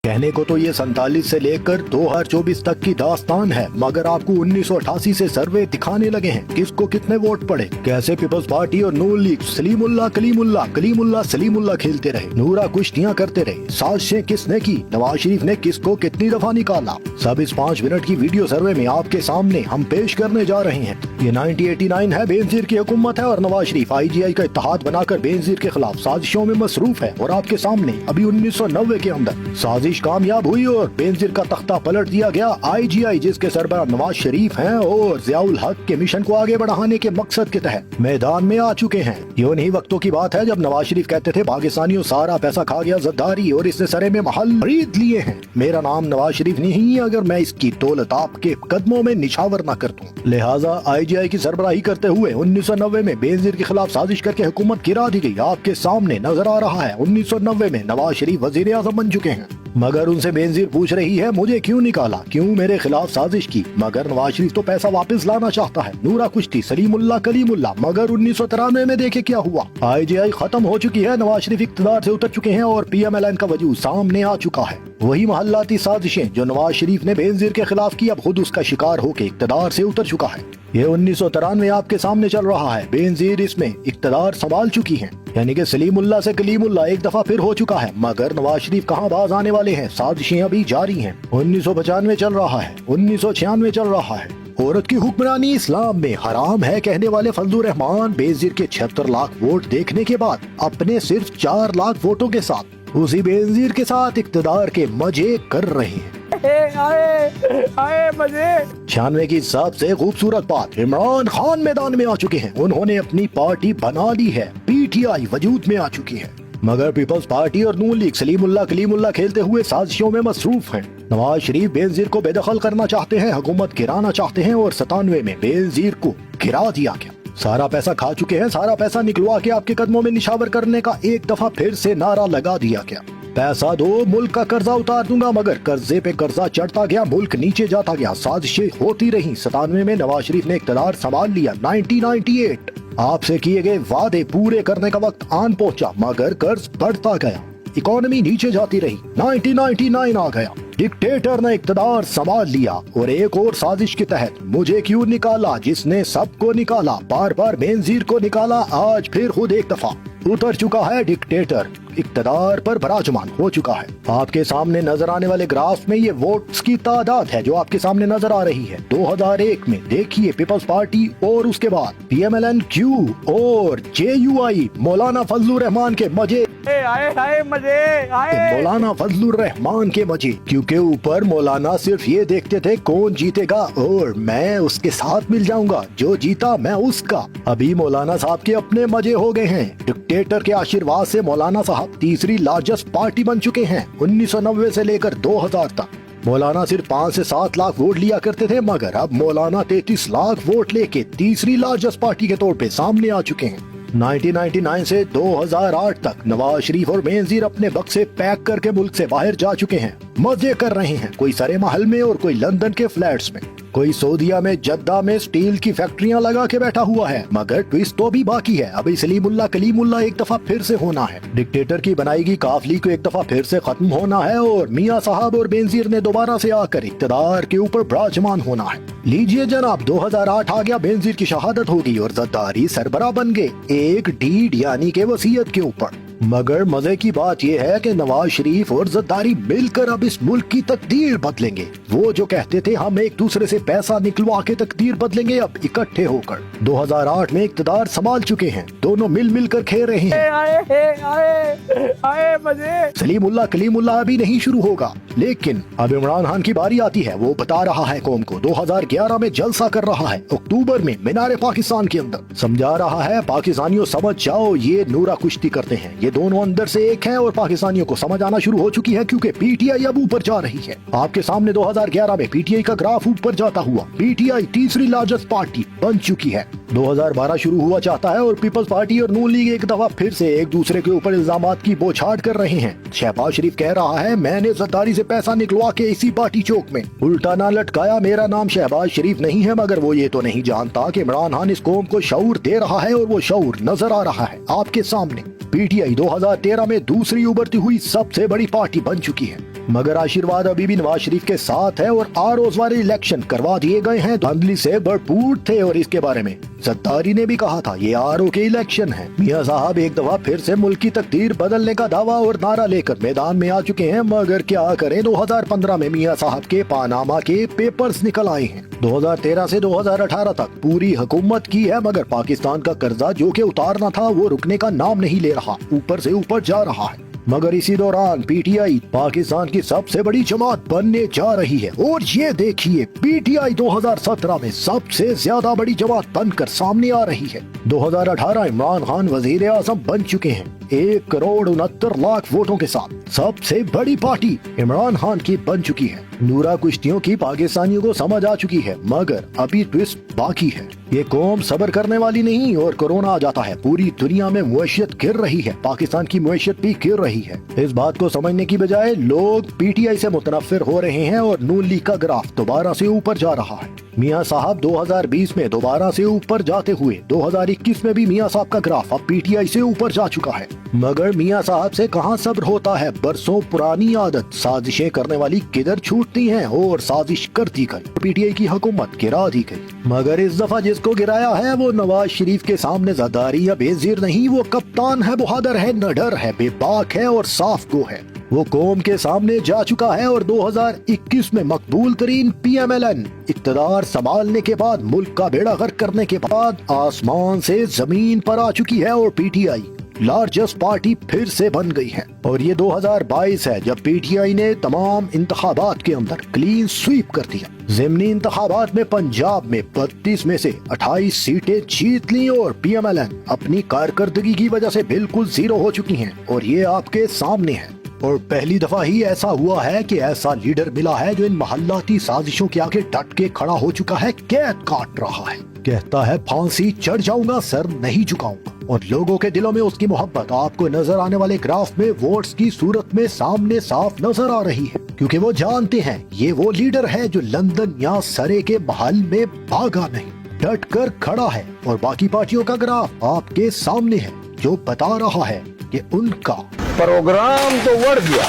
कहने को तो ये 47 से लेकर 2024 तक की दास्तान है, मगर आपको 1988 से सर्वे दिखाने लगे हैं किसको कितने वोट पड़े, कैसे पीपल्स पार्टी और नून लीग सलीमुल्लाह कलीमुल्लाह कलीमुल्लाह सलीमुल्लाह खेलते रहे, नूरा कुश्तियां करते रहे, साजिशें किसने की, नवाज शरीफ ने किसको कितनी दफा निकाला, सब इस 5 मिनट की वीडियो सर्वे में आपके सामने हम पेश करने जा रहे हैं। ये 1989 है, बेनजीर की हुकूमत है और नवाज शरीफ IGI का इत्तेहाद बनाकर बेनजीर के खिलाफ साजिशों में मसरूफ है। और आपके सामने अभी 1990 के अंदर साजिश कामयाब हुई और बेनजीर का तख्ता पलट दिया गया। IGI जिसके सरबराह नवाज शरीफ हैं और ज़ियाउल हक के मिशन को आगे बढ़ाने के मकसद के तहत मैदान में आ चुके हैं। ये उन्हीं वक्तों की बात है जब नवाज शरीफ कहते थे पाकिस्तानियों सारा पैसा खा गया जद्दारी और इसने सरे में महल खरीद लिए हैं। मेरा नाम नवाज शरीफ नहीं अगर मैं इसकी दौलत आपके कदमों में निछावर न कर दूं। लिहाजा IGI की सरबराही करते हुए 1990 में बेनजीर के खिलाफ साजिश करके हुकूमत गिरा दी गई। आपके सामने नजर आ रहा है 1990 में नवाज शरीफ वजीर आज़म बन चुके हैं, मगर उनसे बेनजीर पूछ रही है मुझे क्यों निकाला, क्यों मेरे खिलाफ साजिश की, मगर नवाज शरीफ तो पैसा वापस लाना चाहता है। नूरा कुश्ती सलीमुल्लाह कलीमुल्लाह, मगर 1993 में देखे क्या हुआ। IGI खत्म हो चुकी है, नवाज शरीफ इक़्तिदार से उतर चुके हैं और PMLN का वजूद सामने आ चुका है। वही महल्लाती साजिशें जो नवाज शरीफ ने बेनजीर के खिलाफ की अब खुद उसका शिकार होकर इक़्तिदार से उतर चुका है। ये 1993 आपके सामने चल रहा है, बेनजीर इसमें इक़्तिदार संभाल चुकी हैं, यानी कि सलीमुल्लाह से कलीमुल्लाह एक दफा फिर हो चुका है, मगर नवाज शरीफ कहाँ बाज आने वाले हैं, साजिशें अभी जारी हैं। 1995 चल रहा है, 1996 चल रहा है। औरत की हुक्मरानी इस्लाम में हराम है कहने वाले फजलुर रहमान बेनजीर के 76 लाख वोट देखने के बाद अपने सिर्फ 4 लाख वोटों के साथ उसी बेनजीर के साथ इक़्तिदार के मजे कर रहे हैं। आए मजे। 96 की सबसे खूबसूरत बात, इमरान खान मैदान में आ चुके हैं, उन्होंने अपनी पार्टी बना ली है, PTI वजूद में आ चुकी है, मगर पीपल्स पार्टी और नून लीग सलीमुल्लाह कलीमुल्लाह खेलते हुए साजिशों में मसरूफ हैं। नवाज शरीफ बेनजीर को बेदखल करना चाहते हैं, हुकूमत गिराना चाहते हैं और 97 में बेनजीर को गिरा दिया गया। सारा पैसा खा चुके हैं, सारा पैसा निकलवा के आपके कदमों में निशावर करने का एक दफा फिर से नारा लगा दिया गया। पैसा दो, मुल्क का कर्जा उतार दूंगा, मगर कर्जे पे कर्जा चढ़ता गया, मुल्क नीचे जाता गया, साजिशें होती रही। 97 में नवाज शरीफ ने इक़्तिदार संभाल लिया। 1998 आपसे किए गए वादे पूरे करने का वक्त आन पहुंचा, मगर कर्ज बढ़ता गया, इकोनॉमी नीचे जाती रही। 1999 आ गया, डिक्टेटर ने इक़्तिदार संभाल लिया और एक और साजिश के तहत मुझे क्यों निकाला, जिसने सबको निकाला, बार बार बेनजीर को निकाला, आज फिर खुद एक दफा उतर चुका है डिक्टेटर, इक़्तिदार पर विराजमान हो चुका है। आपके सामने नजर आने वाले ग्राफ में ये वोट्स की तादाद है जो आपके सामने नजर आ रही है। 2001 में देखिए पीपल्स पार्टी और उसके बाद PMLN Q और JUI मौलाना फजलुर रहमान के मजे। आए मजे आए। मौलाना फजलुर रहमान के मजे, क्योंकि ऊपर मौलाना सिर्फ ये देखते थे कौन जीतेगा और मैं उसके साथ मिल जाऊंगा, जो जीता मैं उसका। अभी मौलाना साहब के अपने मजे हो गए हैं। डिक्टेटर के आशीर्वाद से मौलाना साहब तीसरी लार्जेस्ट पार्टी बन चुके हैं। 1990 से लेकर 2000 तक मौलाना सिर्फ 5 से 7 लाख वोट लिया करते थे, मगर अब मौलाना 33 लाख वोट लेके तीसरी लार्जेस्ट पार्टी के तौर पे सामने आ चुके हैं। 1999 से 2008 तक नवाज शरीफ और बेनजीर अपने बक्से पैक करके मुल्क से बाहर जा चुके हैं, मजे कर रहे हैं, कोई सरे महल में और कोई लंदन के फ्लैट्स में, कोई सऊदीया में जद्दा में स्टील की फैक्ट्रियां लगा के बैठा हुआ है, मगर ट्विस्ट तो भी बाकी है। अभी सलीमुल्लाह कलीमुल्लाह एक दफा फिर से होना है, डिक्टेटर की बनाएगी काफली को एक दफा फिर से खत्म होना है और मियां साहब और बेनजीर ने दोबारा से आकर इक़्तिदार के ऊपर विराजमान होना है। लीजिए जनाब, 2008 आ गया, बेनजीर की शहादत होगी और जद्दारी सरबरा बन गए एक डीड यानी के वसीयत के ऊपर। मगर मजे की बात यह है कि नवाज शरीफ और जद्दारी मिलकर अब इस मुल्क की तकदीर बदलेंगे। वो जो कहते थे हम एक दूसरे से पैसा निकलवा के तकदीर बदलेंगे, अब इकट्ठे होकर 2008 में इक़्तिदार संभाल चुके हैं, दोनों मिल कर खेल रहे हैं। आए मजे। सलीमुल्लाह कलीमुल्लाह अभी नहीं शुरू होगा, लेकिन अब इमरान खान की बारी आती है। वो बता रहा है कौम को, 2011 में जलसा कर रहा है, अक्टूबर में मीनारे पाकिस्तान के अंदर समझा रहा है पाकिस्तानियों समझ जाओ ये नूरा कुश्ती करते हैं, ये दोनों अंदर से एक हैं और पाकिस्तानियों को समझ आना शुरू हो चुकी है क्योंकि PTI अब ऊपर जा रही है। आपके सामने 2011 में PTI का ग्राफ ऊपर जाता हुआ, PTI तीसरी लार्जेस्ट पार्टी बन चुकी है। 2012 शुरू हुआ चाहता है और पीपल्स पार्टी और नून लीग एक दफा फिर से एक दूसरे के ऊपर इल्जामात की बौछार कर रहे हैं। शहबाज शरीफ कह रहा है, मैंने जरदारी से पैसा निकलवा के इसी पार्टी चौक में उल्टा ना लटकाया। मेरा नाम शहबाज शरीफ नहीं है, मगर वो ये तो नहीं जानता कि इमरान खान इस कौम को शऊर दे रहा है और वो शऊर नजर आ रहा है आपके सामने। पीटीआई 2013 में दूसरी उभरती हुई सबसे बड़ी पार्टी बन चुकी है, मगर आशीर्वाद अभी भी नवाज शरीफ के साथ है और आरओज वाले इलेक्शन करवा दिए गए हैं, धांधली से भरपूर थे। और इसके बारे में जरदारी ने भी कहा था, ये आरओ के इलेक्शन है। मियां साहब एक दफा फिर से मुल्क की तकदीर बदलने का दावा और नारा लेकर मैदान में आ चुके हैं, मगर क्या करें, 2015 में मियां साहब के पानामा के पेपर्स निकल आए हैं। 2013 से 2018 तक पूरी हुकूमत की है, मगर पाकिस्तान का कर्जा जो कि उतारना था वो रुकने का नाम नहीं ले रहा, ऊपर से ऊपर जा रहा है। मगर इसी दौरान पीटीआई पाकिस्तान की सबसे बड़ी जमात बनने जा रही है। और ये देखिए, पीटीआई 2017 में सबसे ज्यादा बड़ी जमात बनकर सामने आ रही है। 2018 इमरान खान वजीर आजम बन चुके हैं 1,69,00,000 वोटों के साथ। सबसे बड़ी पार्टी इमरान खान की बन चुकी है। नूरा कुश्तियों की पाकिस्तानियों को समझ आ चुकी है, मगर अभी ट्विस्ट बाकी है। ये कौम सब्र करने वाली नहीं और कोरोना आ जाता है। पूरी दुनिया में मुआशियत गिर रही है, पाकिस्तान की मुआशियत भी गिर रही है। इस बात को समझने की बजाय लोग पीटीआई से मुतनफिर हो रहे हैं और नून लीग का ग्राफ दोबारा से ऊपर जा रहा है। मियां साहब 2020 में दोबारा से ऊपर जाते हुए 2021 में भी मियां साहब का ग्राफ अब पीटीआई से ऊपर जा चुका है। मगर मियां साहब से कहां सब्र होता है। बरसों पुरानी आदत, साजिशें करने वाली किधर छूटती हैं और साजिश कर दी गई, पीटीआई की हुकूमत गिरा दी गई। मगर इस दफा जिसको गिराया है वो नवाज शरीफ के सामने जरदारी या बेनजीर नहीं, वो कप्तान है, बहादुर है, निडर है, बेबाक है और साफ गो है। वो कौम के सामने जा चुका है और 2021 में मकबूल तरीन पीएमएलएन इक़्तिदार संभालने के बाद, मुल्क का बेड़ा गर्क करने के बाद आसमान से जमीन पर आ चुकी है और पीटीआई लार्जेस्ट पार्टी फिर से बन गई है। और ये 2022 है जब पीटीआई ने तमाम इंतखाबात के अंदर क्लीन स्वीप कर दिया। ज़िमनी इंतखाबात में पंजाब में 32 में से 28 सीटें जीत ली और पीएमएलएन अपनी कारकर्दगी की वजह से बिल्कुल जीरो हो चुकी हैं और ये आपके सामने है। और पहली दफा ही ऐसा हुआ है कि ऐसा लीडर मिला है जो इन महल्लाती साजिशों के आगे डट के खड़ा हो चुका है, कैद काट रहा है, कहता है फांसी चढ़ जाऊंगा, सर नहीं झुकाऊंगा। और लोगों के दिलों में उसकी मोहब्बत आपको नजर आने वाले ग्राफ में वोट्स की सूरत में सामने साफ नजर आ रही है, क्योंकि वो जानते हैं ये वो लीडर है जो लंदन या सरे के महल में भागा नहीं, डट कर खड़ा है। और बाकी पार्टियों का ग्राफ आपके सामने है जो बता रहा है कि उनका प्रोग्राम तो बढ़ गया।